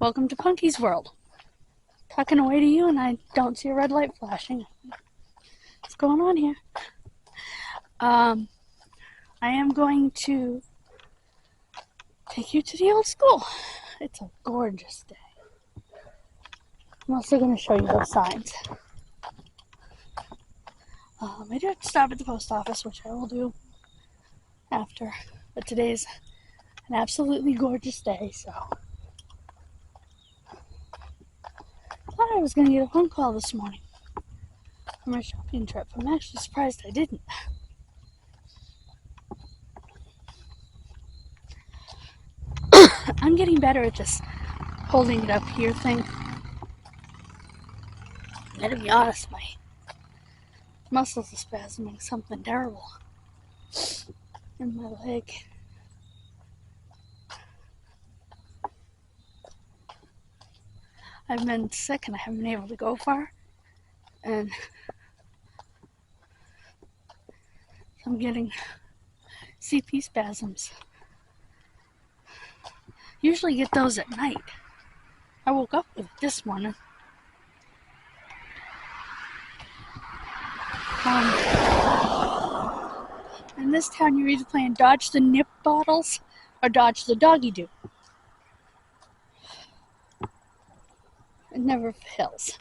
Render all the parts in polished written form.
Welcome to Punky's World. Talking away to you and I don't see a red light flashing. What's going on here? I am going to take you to the old school. It's a gorgeous day. I'm also going to show you those signs. I do have to stop at the post office, which I will do after. But today's an absolutely gorgeous day, so I thought I was going to get a phone call this morning for my shopping trip. I'm actually surprised I didn't. I'm getting better at this holding it up here thing. I gotta be honest, my muscles are spasming something terrible in my leg. I've been sick and I haven't been able to go far, and I'm getting CP spasms. Usually get those at night. I woke up with it this morning. In this town, you're either playing dodge the nip bottles or dodge the doggy doo. It never fails.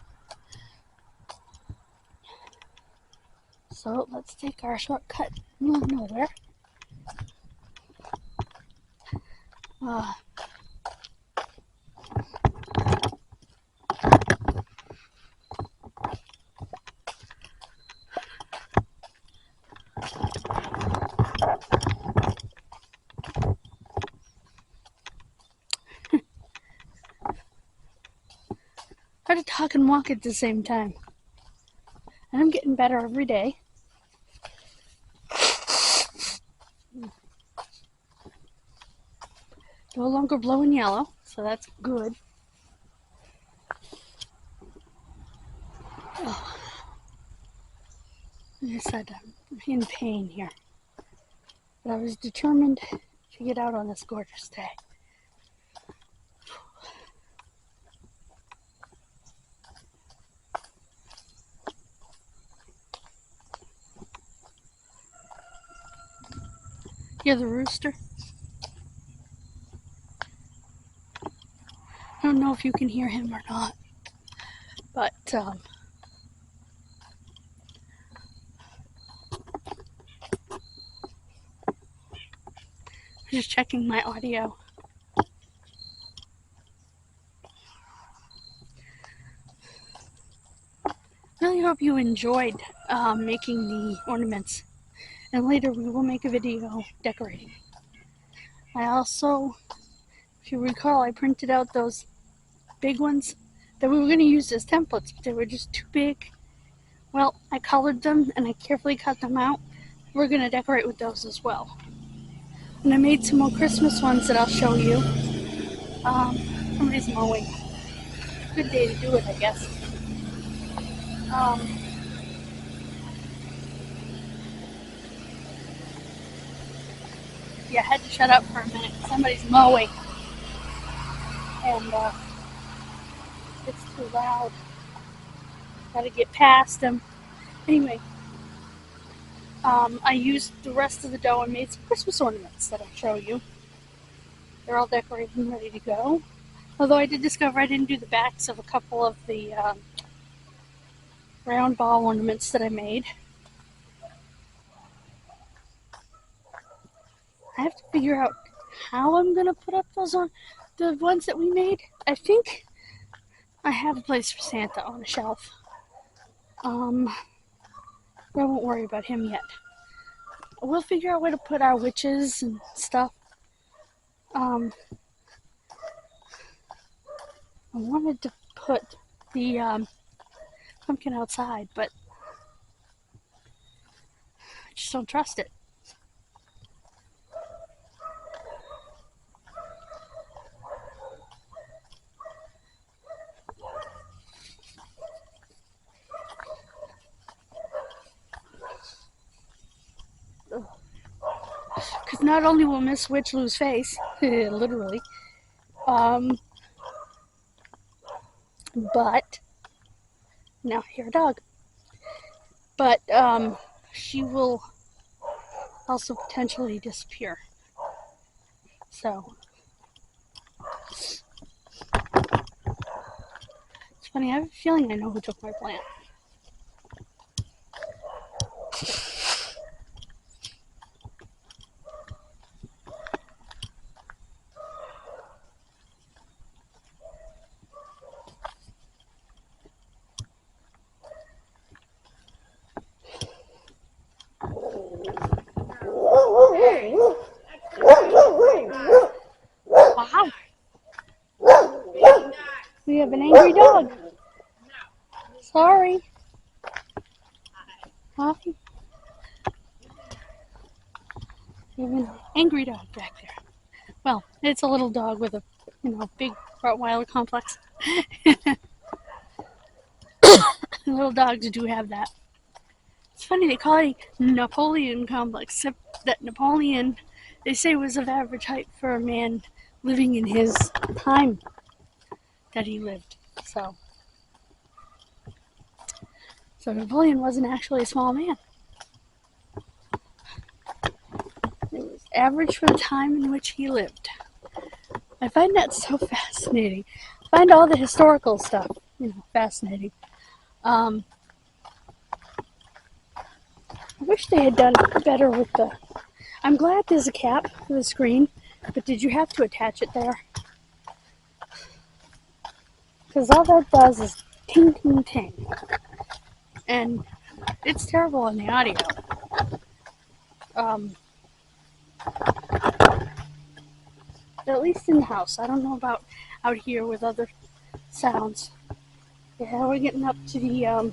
So let's take our shortcut nowhere. Hard to talk and walk at the same time. And I'm getting better every day. No longer blowing yellow, so that's good. Oh. Like I said, I'm in pain here. But I was determined to get out on this gorgeous day. Hear the rooster? I don't know if you can hear him or not, but I'm just checking my audio. Really hope you enjoyed making the ornaments, and later we will make a video decorating. I also, if you recall, I printed out those big ones that we were going to use as templates, but they were just too big. Well, I colored them and I carefully cut them out. We're going to decorate with those as well. And I made some more Christmas ones that I'll show you. Somebody's mowing. Good day to do it, I guess. Yeah, I had to shut up for a minute. Somebody's mowing. And it's too loud. Gotta get past them. Anyway, I used the rest of the dough and made some Christmas ornaments that I'll show you. They're all decorated and ready to go. Although I did discover I didn't do the backs of a couple of the round ball ornaments that I made. I have to figure out how I'm going to put up those on the ones that we made. I think I have a place for Santa on a shelf. But I won't worry about him yet. We'll figure out where to put our witches and stuff. I wanted to put the pumpkin outside, but I just don't trust it. Because not only will Miss Witch lose face, literally, But now here, dog. But she will also potentially disappear. So it's funny. I have a feeling I know who took my plant. Wow. We have an angry dog. Sorry. Hi. We have an angry dog back there. Well, it's a little dog with a, big Rottweiler complex. Little dogs do have that. It's funny, they call it a Napoleon complex, except that Napoleon, they say, was of average height for a man living in his time that he lived. So Napoleon wasn't actually a small man. It was average for the time in which he lived. I find that so fascinating. I find all the historical stuff, fascinating. I wish they had done better with the... I'm glad there's a cap for the screen, but did you have to attach it there? Because all that does is ting, ting, ting. And it's terrible on the audio. At least in the house. I don't know about out here with other sounds. Yeah, we're getting up to the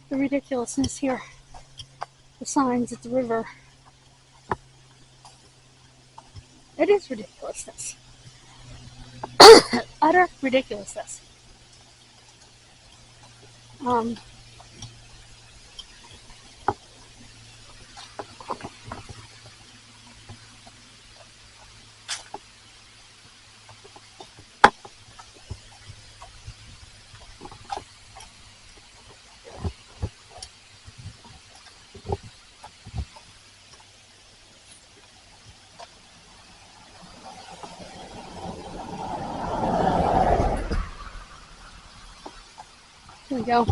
ridiculousness here. The signs at the river. It is ridiculousness. Utter ridiculousness. Here we go.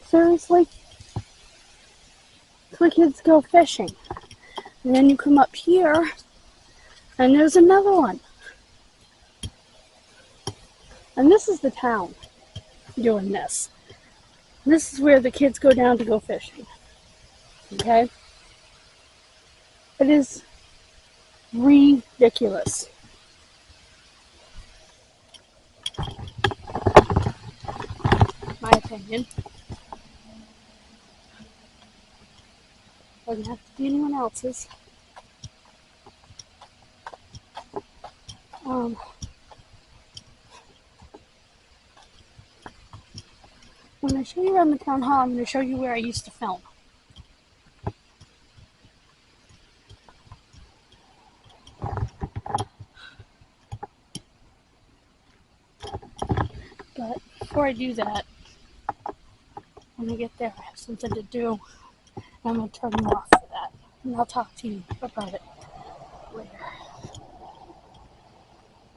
Seriously? The kids go fishing. And then you come up here, and there's another one. And this is the town doing this. This is where the kids go down to go fishing. Okay? It is ridiculous. My opinion. Doesn't have to be anyone else's. When I show you around the town hall, I'm going to show you where I used to film. But before I do that, when I get there, I have something to do. I'm going to turn you off for that. And I'll talk to you about it later.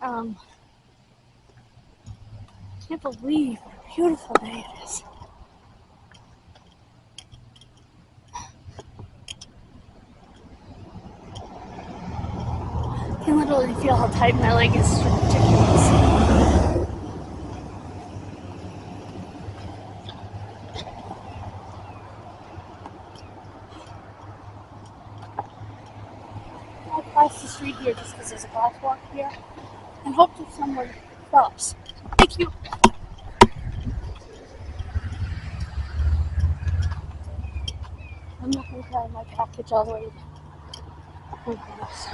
I can't believe what a beautiful day it is. I can literally feel how tight my leg is. It's ridiculous. I'll cross the street here just because there's a crosswalk here and hope that someone stops. Thank you. I'm not going to carry my package all the way to my house.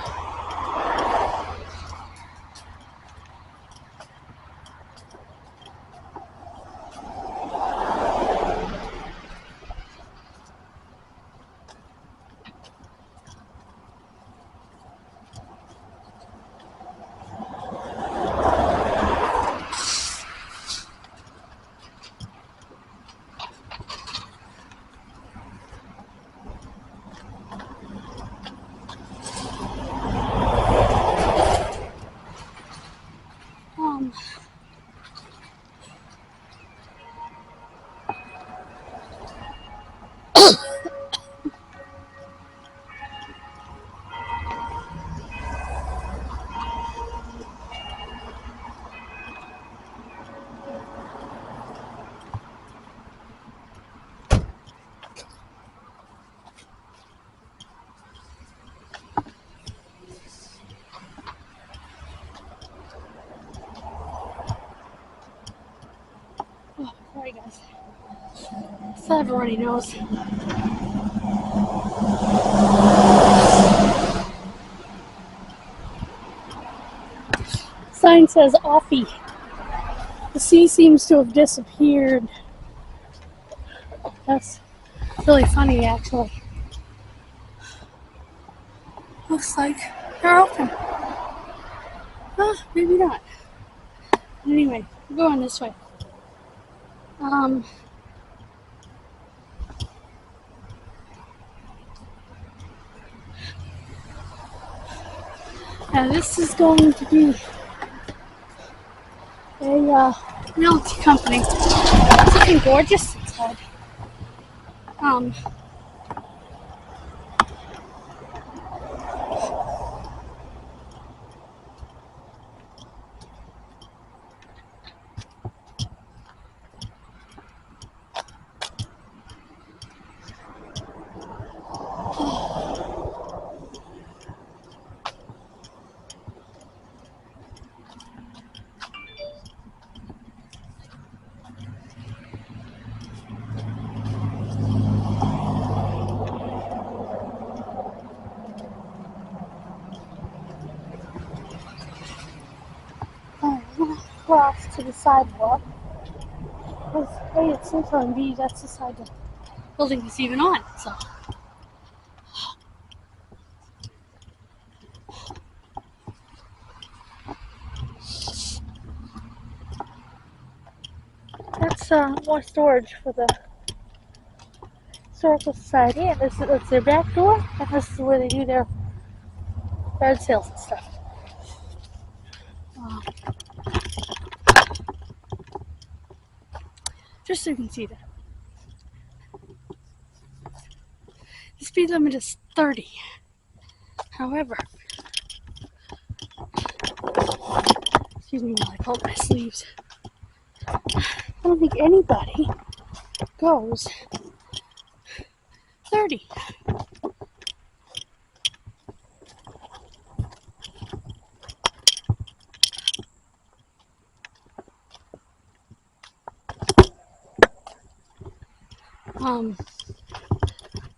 Sorry guys. So everybody knows. Sign says offie. The sea seems to have disappeared. That's really funny actually. Looks like they're open. Maybe not. Anyway, we're going this way. Now this is going to be a realty company. It's looking gorgeous inside. I'm gonna cross to the sidewalk. Because A, it's safer, and B, that's the side the building is even on. So that's more storage for the Historical Society, and it's their back door, and this is where they do their yard sales and stuff. Just so you can see that. The speed limit is 30. However, excuse me while I pull my sleeves. I don't think anybody goes 30.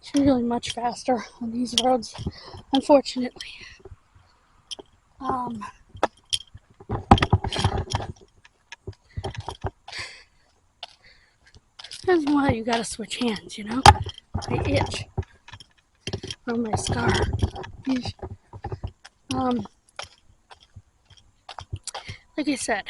It's really much faster on these roads, unfortunately. Depends on why you gotta switch hands, you know? My itch. Or my scar. Like I said,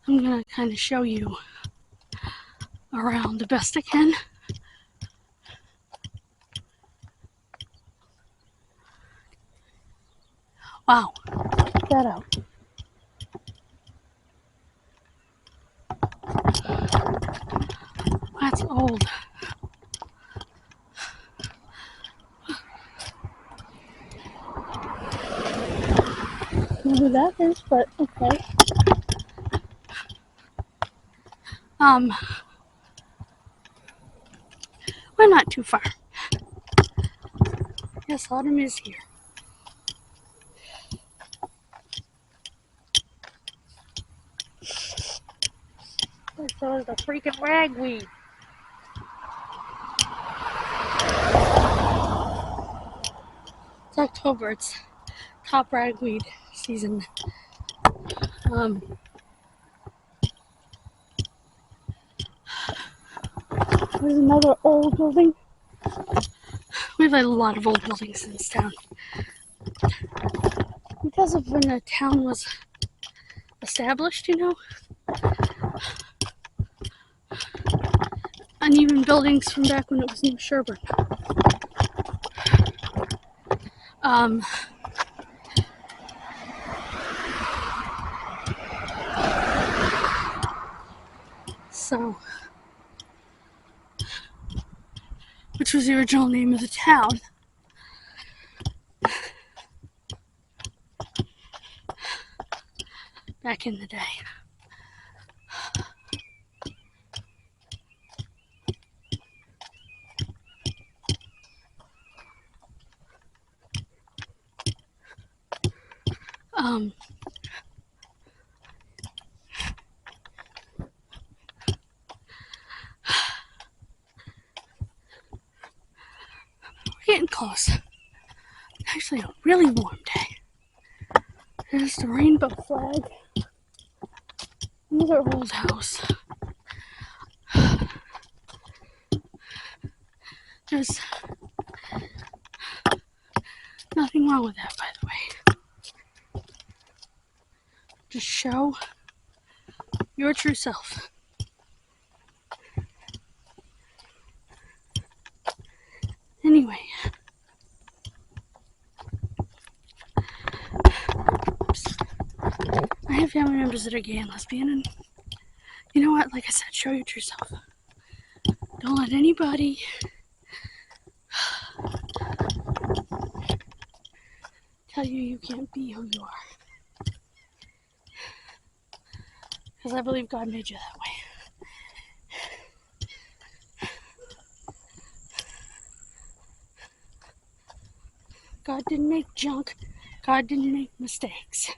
I'm gonna kind of show you around the best I can. Wow, check that out. That's old. I don't know who that is, but okay. We're not too far. Yes, autumn is here. So is the freaking ragweed. It's October. It's top ragweed season. There's another old building. We have a lot of old buildings in this town. Because of when the town was established, you know. Uneven buildings from back when it was New Sherburne. So, which was the original name of the town. Back in the day. we're getting close. Actually, a really warm day. There's the rainbow flag. Another old house. There's nothing wrong with that, by the way. Just show your true self. Anyway, I have family members that are gay and lesbian, and you know what? Like I said, show your true self. Don't let anybody tell you can't be who you are. Because I believe God made you that way. God didn't make junk. God didn't make mistakes.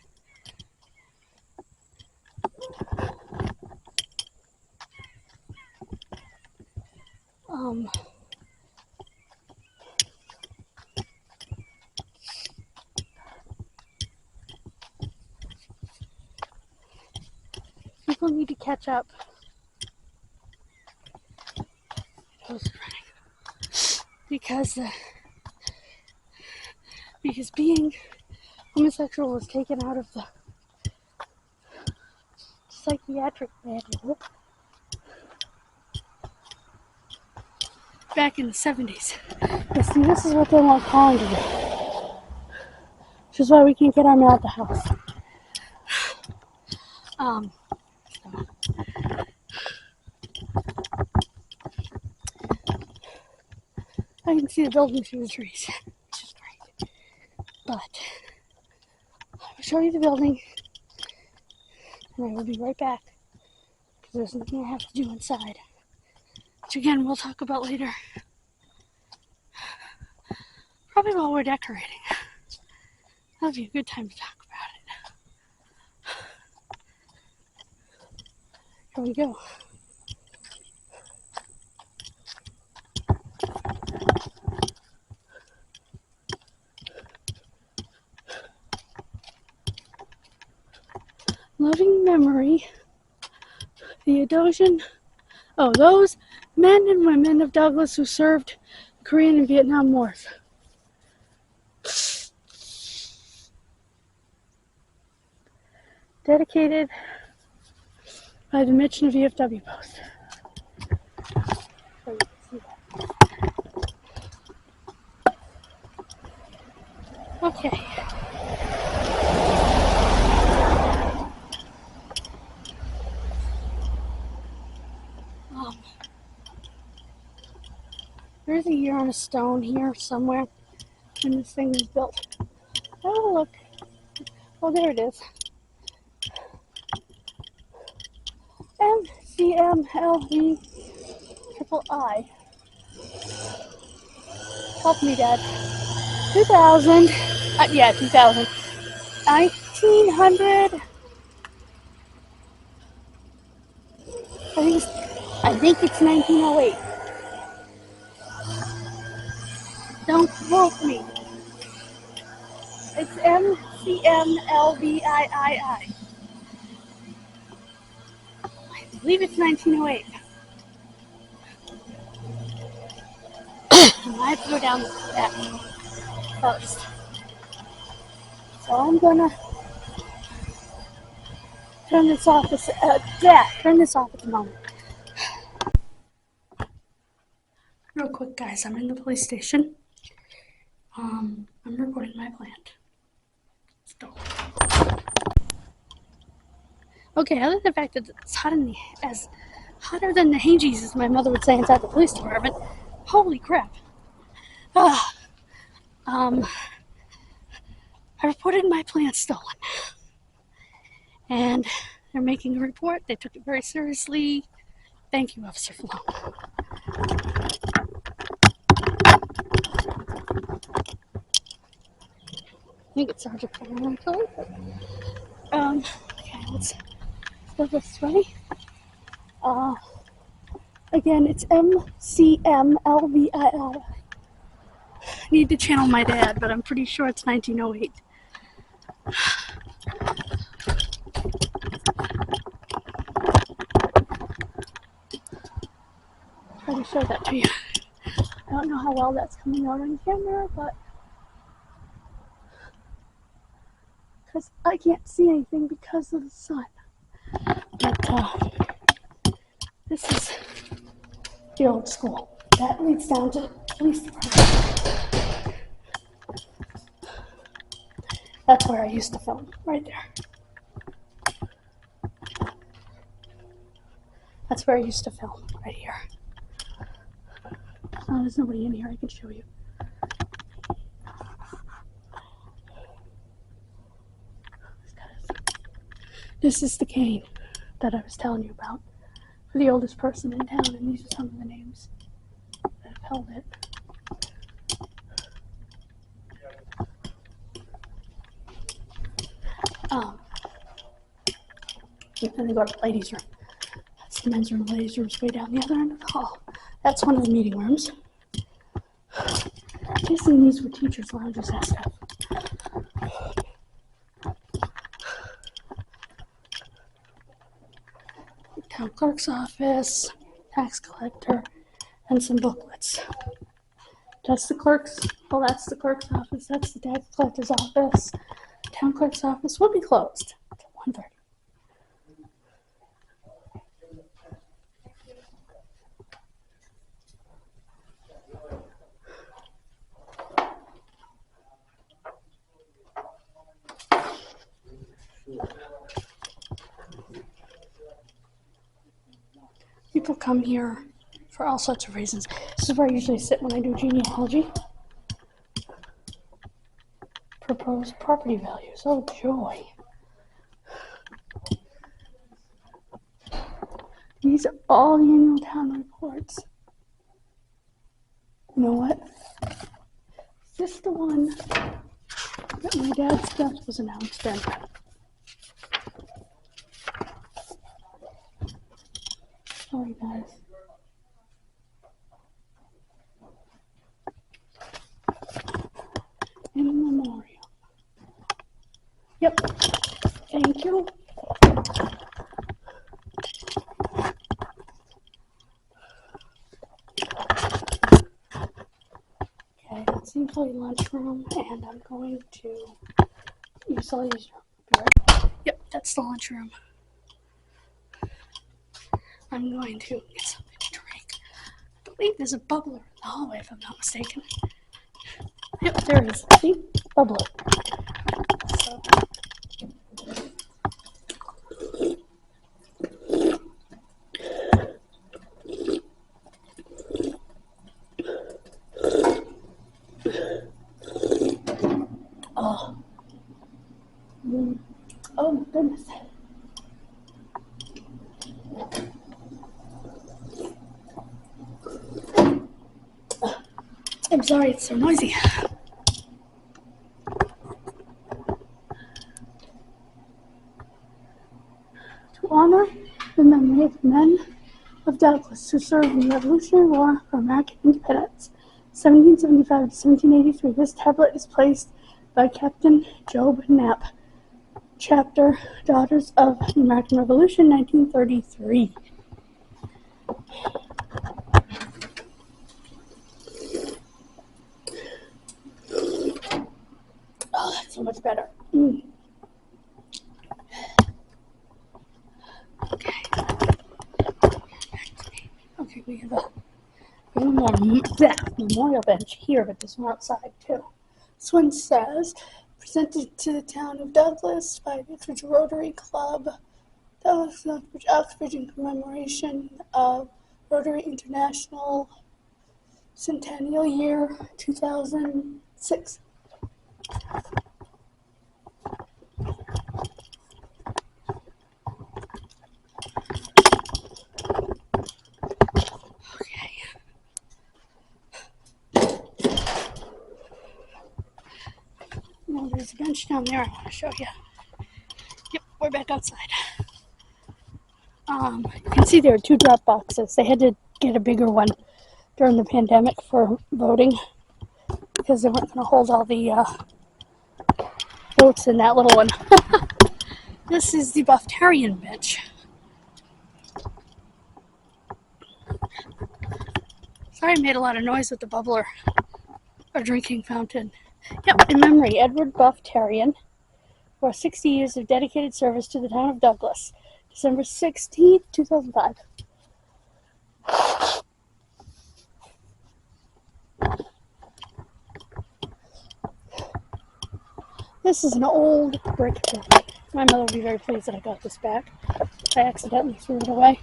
People need to catch up. Because being homosexual was taken out of the psychiatric manual back in the 70s. But see, this is what they want Colin to do. Which is why we can't get our mail at the house. I can see the buildings through the trees, which is great. But I will show you the building, and I will be right back, because there's nothing I have to do inside. Which again, we'll talk about later. Probably while we're decorating. That'll be a good time to talk about it. Here we go. Loving memory, those men and women of Douglas who served the Korean and Vietnam Wars. Dedicated by the Mission VFW Post. So you can see that. Okay. There's a year on a stone here somewhere when this thing was built. Oh, look. Oh, there it is. MCMLV III. Help me, Dad. 2000. 2000. 1900. I think it's 1908. Don't quote me. It's MCMLVIII. I believe it's 1908. I have to go down that first. So I'm gonna turn this off at the moment. Real quick, guys, I'm in the police station. I'm reporting my plant. Let's go. Okay, other than the fact that it's hotter than the Hangies, as my mother would say inside the police department. Holy crap. I reported my plant stolen. And they're making a report. They took it very seriously. Thank you, Officer Fallon. think it's Sergeant Fire actually. Okay, let's go this way. Again, it's MCMLVII. I need to channel my dad, but I'm pretty sure it's 1908. Try to show that to you. I don't know how well that's coming out on camera, but because I can't see anything because of the sun. But this is the old school. That leads down to the police department. That's where I used to film, right there. That's where I used to film, right here. Oh, there's nobody in here I can show you. This is the cane that I was telling you about for the oldest person in town, and these are some of the names that have held it. And then they go to the ladies' room. That's the men's room. The ladies' room's way down the other end of the hall. That's one of the meeting rooms. I'm guessing these were teachers' lounges and stuff. Town clerk's office, tax collector, and some booklets. That's the clerk's. Well, that's the clerk's office. That's the tax collector's office. Town clerk's office will be closed until 1:30. People come here for all sorts of reasons. This is where I usually sit when I do genealogy. Proposed property values. Oh, joy. These are all the annual town reports. You know what? Is this the one that my dad's death was announced in? Sorry, guys. In memoriam. Yep. Thank you. Okay, that's the employee lunchroom, and I'm going to use all these. Be right back. Yep, that's the lunchroom. I'm going to get something to drink. I believe there's a bubbler in the hallway, if I'm not mistaken. Yep, there is. See? Bubbler. So. Oh. Oh, my goodness. I'm sorry it's so noisy. To honor the memory of the men of Douglas who served in the Revolutionary War for American independence, 1775 to 1783, this tablet is placed by Captain Job Knapp, Chapter Daughters of the American Revolution, 1933. Oh, that's so much better. Okay. Okay, we have a memorial bench here, but there's one outside too. This one says, presented to the town of Douglas by the Uxbridge Rotary Club, Douglas, Uxbridge in commemoration of Rotary International Centennial Year 2006. Now there's there's a bench down there I want to show you. Yep, we're back outside. You can see there are 2 drop boxes. They had to get a bigger one during the pandemic for voting because they weren't going to hold all the votes in that little one. This is the Buffetarian bench. Sorry I made a lot of noise with the bubbler or drinking fountain. Yep, in memory, Edward Buffetarian, for 60 years of dedicated service to the town of Douglas. December 16th, 2005. This is an old brick building. My mother will be very pleased that I got this back. I accidentally threw it away.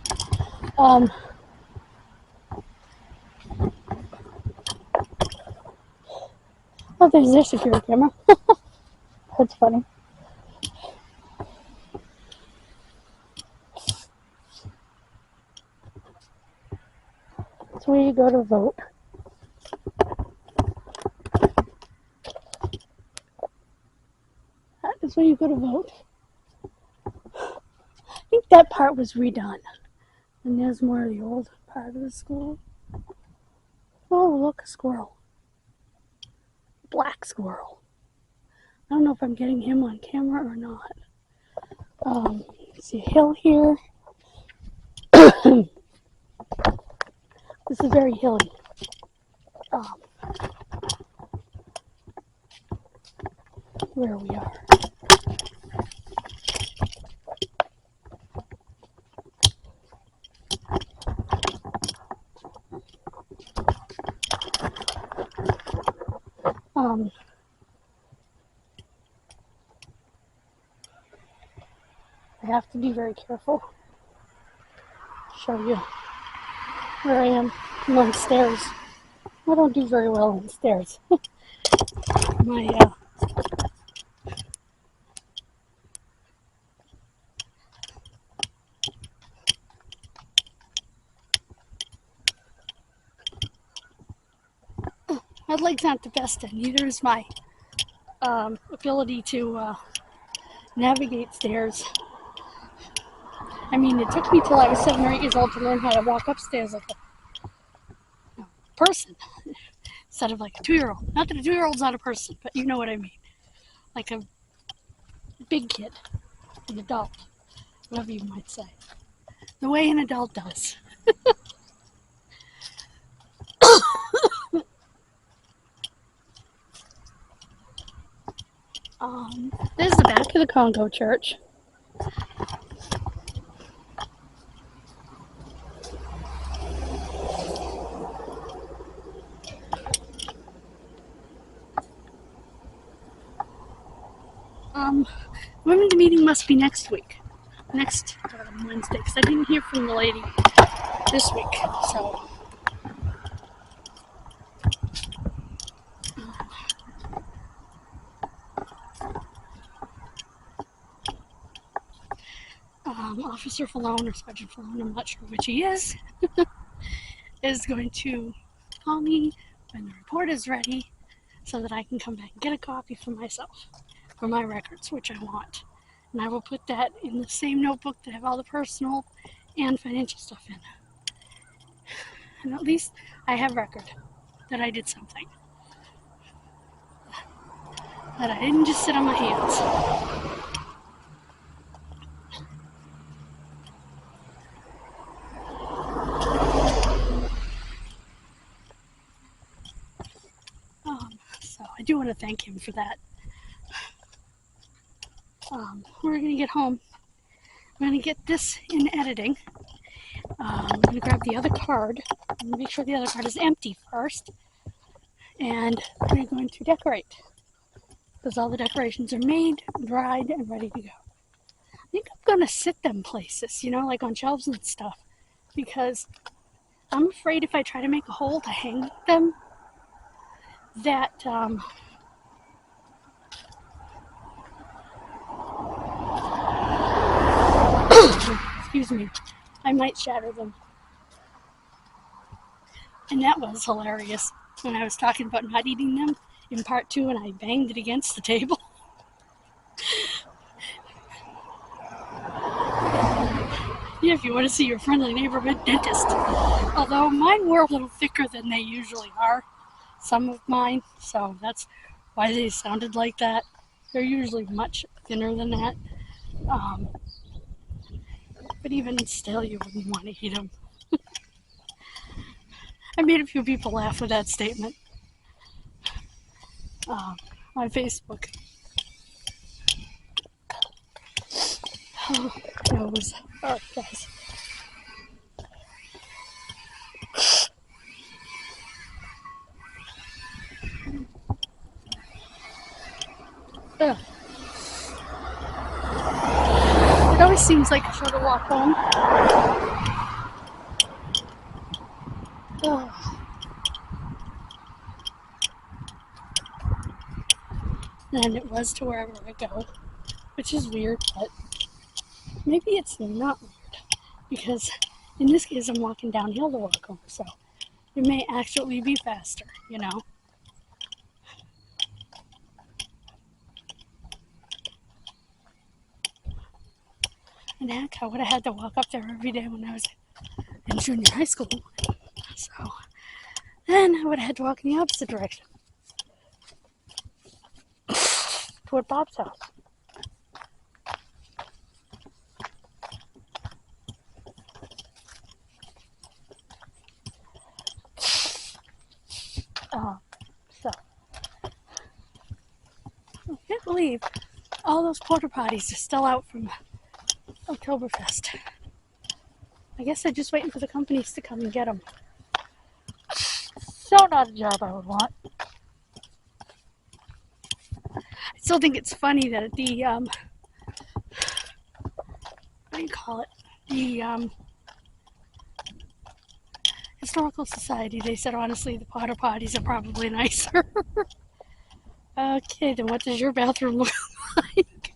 Oh, there's their security camera. That's funny. That's where you go to vote. That is where you go to vote. I think that part was redone. And there's more of the old part of the school. Oh, look, a squirrel. Black squirrel. I don't know if I'm getting him on camera or not. See a hill here. This is very hilly. Where we are. I have to be very careful. Show you where I am. I'm on stairs. I don't do very well on stairs. My leg's not the best, and neither is my ability to navigate stairs. I mean, it took me till I was 7 or 8 years old to learn how to walk upstairs like a person instead of like a 2-year-old. Not that a 2-year-old's not a person, but you know what I mean. Like a big kid, an adult, whatever you might say. The way an adult does. There's the back of the Congo Church. Women's meeting must be next week. Next Wednesday, because I didn't hear from the lady this week, so. Officer Falone or Sergeant Falone, I'm not sure which he is going to call me when the report is ready so that I can come back and get a copy for myself, for my records, which I want. And I will put that in the same notebook that I have all the personal and financial stuff in. And at least I have record that I did something. That I didn't just sit on my hands. So I do want to thank him for that. We're going to get home. I'm going to get this in editing. I'm going to grab the other card and make sure the other card is empty first. And we're going to decorate. Because all the decorations are made, dried, and ready to go. I think I'm going to sit them places, like on shelves and stuff. Because I'm afraid if I try to make a hole to hang them, that excuse me, I might shatter them. And that was hilarious when I was talking about not eating them in part 2 and I banged it against the table. Yeah, if you want to see your friendly neighborhood dentist. Although mine were a little thicker than they usually are, some of mine, so that's why they sounded like that. They're usually much thinner than that. But even still, you wouldn't want to eat them. I made a few people laugh with that statement on Facebook. Oh, nose. Oh, guys. Ugh. It always seems like a shorter walk home. Ugh. Than it was to wherever I go, which is weird, but maybe it's not weird, because in this case I'm walking downhill to walk home, so it may actually be faster, you know? And heck, I would have had to walk up there every day when I was in junior high school, so then I would have had to walk in the opposite direction, toward Bob's house. So, I can't believe all those porta potties are still out from Oktoberfest. I guess they're just waiting for the companies to come and get them. So not a job I would want. I still think it's funny that at the, what do you call it? The Historical Society, they said honestly the porta potties are probably nicer. Okay, then what does your bathroom look like?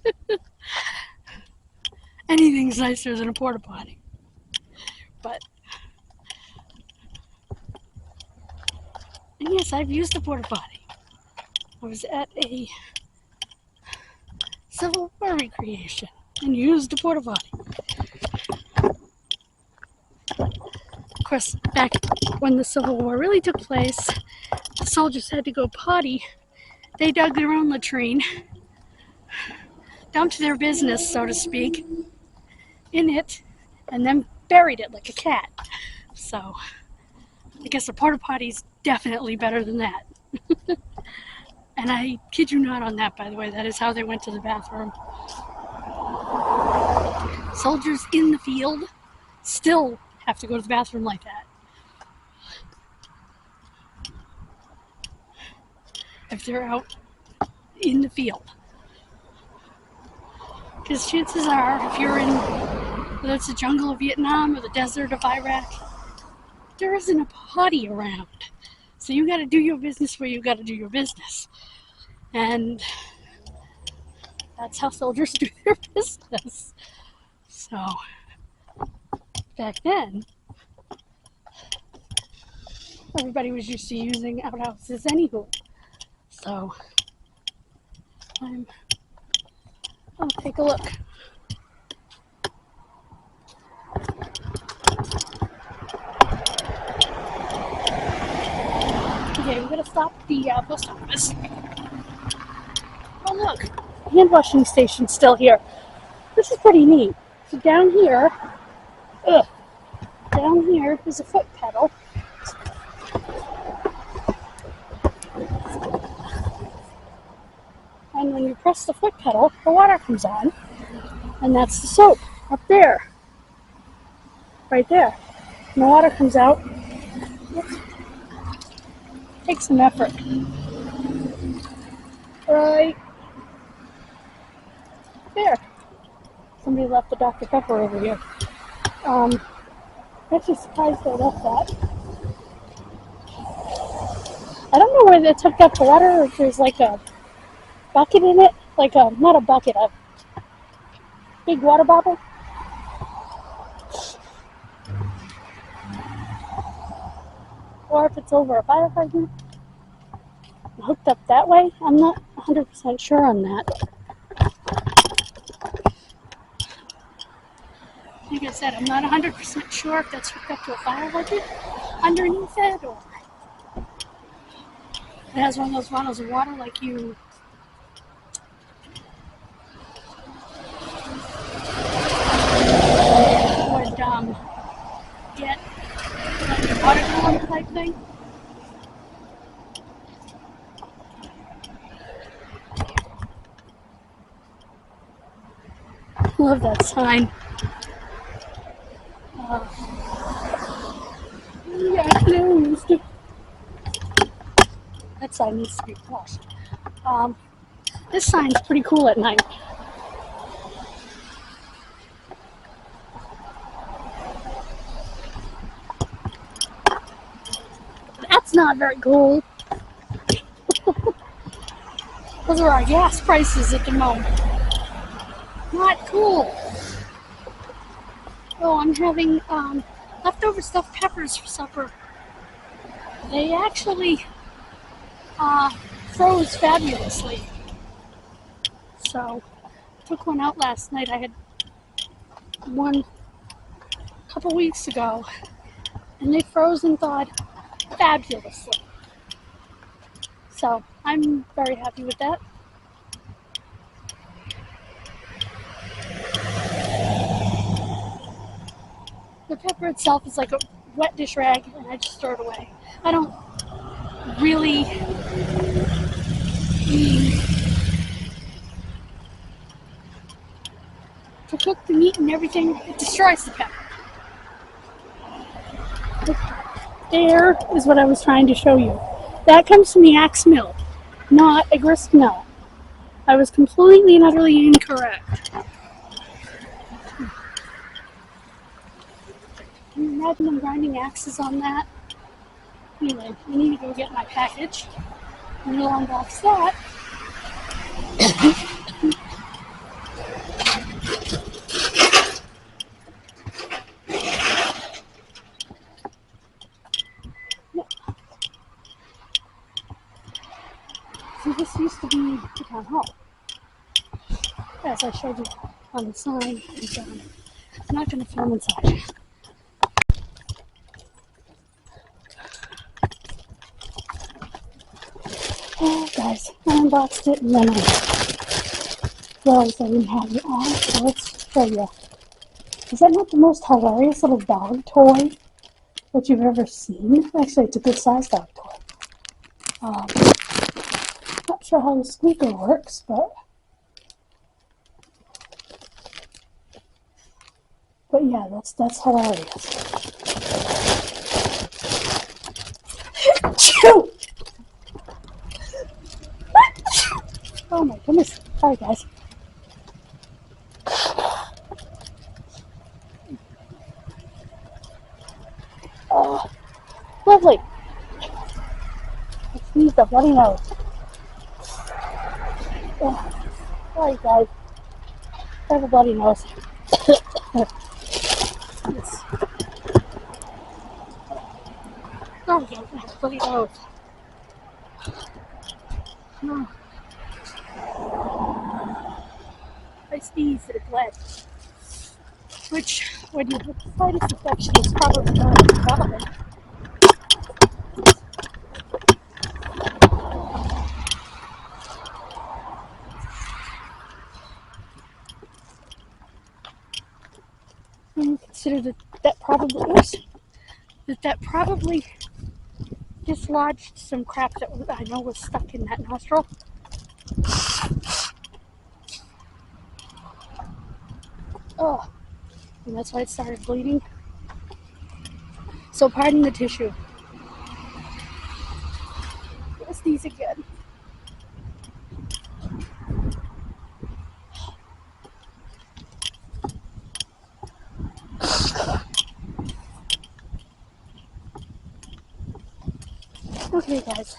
Anything's nicer than a porta potty. But, and yes, I've used a porta potty. I was at a Civil War recreation and used a porta potty. Of course, back when the Civil War really took place, the soldiers had to go potty. They dug their own latrine, dumped their business, so to speak, in it, and then buried it like a cat. So, I guess a porta potty's definitely better than that. And I kid you not on that, by the way. That is how they went to the bathroom. Soldiers in the field still have to go to the bathroom like that. If they're out in the field. Because chances are, if you're in, whether it's the jungle of Vietnam or the desert of Iraq, there isn't a potty around. So you gotta do your business where you gotta do your business. And that's how soldiers do their business. So, back then, everybody was used to using outhouses anywho. So, I'll take a look. Okay, we're gonna stop at the post office. Oh look, the hand washing station's still here. This is pretty neat. So down here is a foot pedal. And when you press the foot pedal, the water comes on. And that's the soap up there. Right there. And the water comes out. Takes some effort. Right there. Somebody left the Dr. Pepper over here. I'm actually surprised they left that. I don't know whether it's hooked up to water or if there's like a bucket in it. Like a, not a bucket, a big water bottle. Or if it's over a fire hydrant. Hooked up that way. I'm not 100% sure on that. like I said, I'm not 100% sure if that's hooked up to a fire hydrant underneath it, or it has one of those bottles of water like you would get like a water cooler type thing. Love that sign. Yeah, closed. That sign needs to be washed. This sign's pretty cool at night. That's not very cool. Those are our gas prices at the moment. Not cool. Oh, I'm having leftover stuffed peppers for supper. They actually froze fabulously. So, took one out last night. I had one a couple weeks ago, and they froze and thawed fabulously. So, I'm very happy with that. The pepper itself is like a wet dish rag, and I just throw it away. I don't really to cook the meat and everything. It destroys the pepper. There is what I was trying to show you. That comes from the axe mill, not a grist mill. I was completely and utterly incorrect. Can you imagine them grinding axes on that? Anyway, I need to go get my package and we'll unbox that. So this used to be the town hall, as I showed you on the sign. I'm not going to film inside. Oh, guys, I unboxed it and then I realized I didn't have it on, so let's show you. Is that not the most hilarious little dog toy that you've ever seen? Actually, it's a good sized dog toy. Not sure how the squeaker works, but yeah, that's hilarious. Oh my goodness. Sorry, guys. Oh, lovely. I sneezed a bloody nose. Oh, sorry, guys. I have a bloody nose. Yes. Oh, yeah, I have a bloody nose. Oh. I sneezed and it bled. Which, when you have sinus infection, is probably not relevant. And consider that probably dislodged some crap that I know was stuck in that nostril. Oh, and that's why it started bleeding. So pardon the tissue. Let's sneeze again. Okay, guys.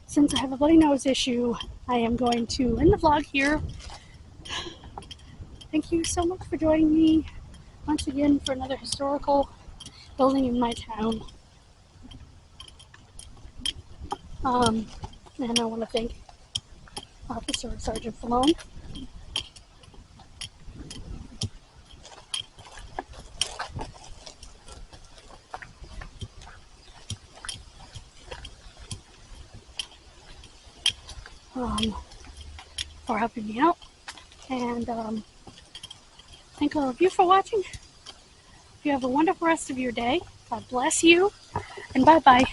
Since I have a bloody nose issue, I am going to end the vlog here. Thank you so much for joining me once again for another historical building in my town. And I want to thank Officer Sergeant Falone for helping me out. And thank all of you for watching. You have a wonderful rest of your day. God bless you, and bye-bye.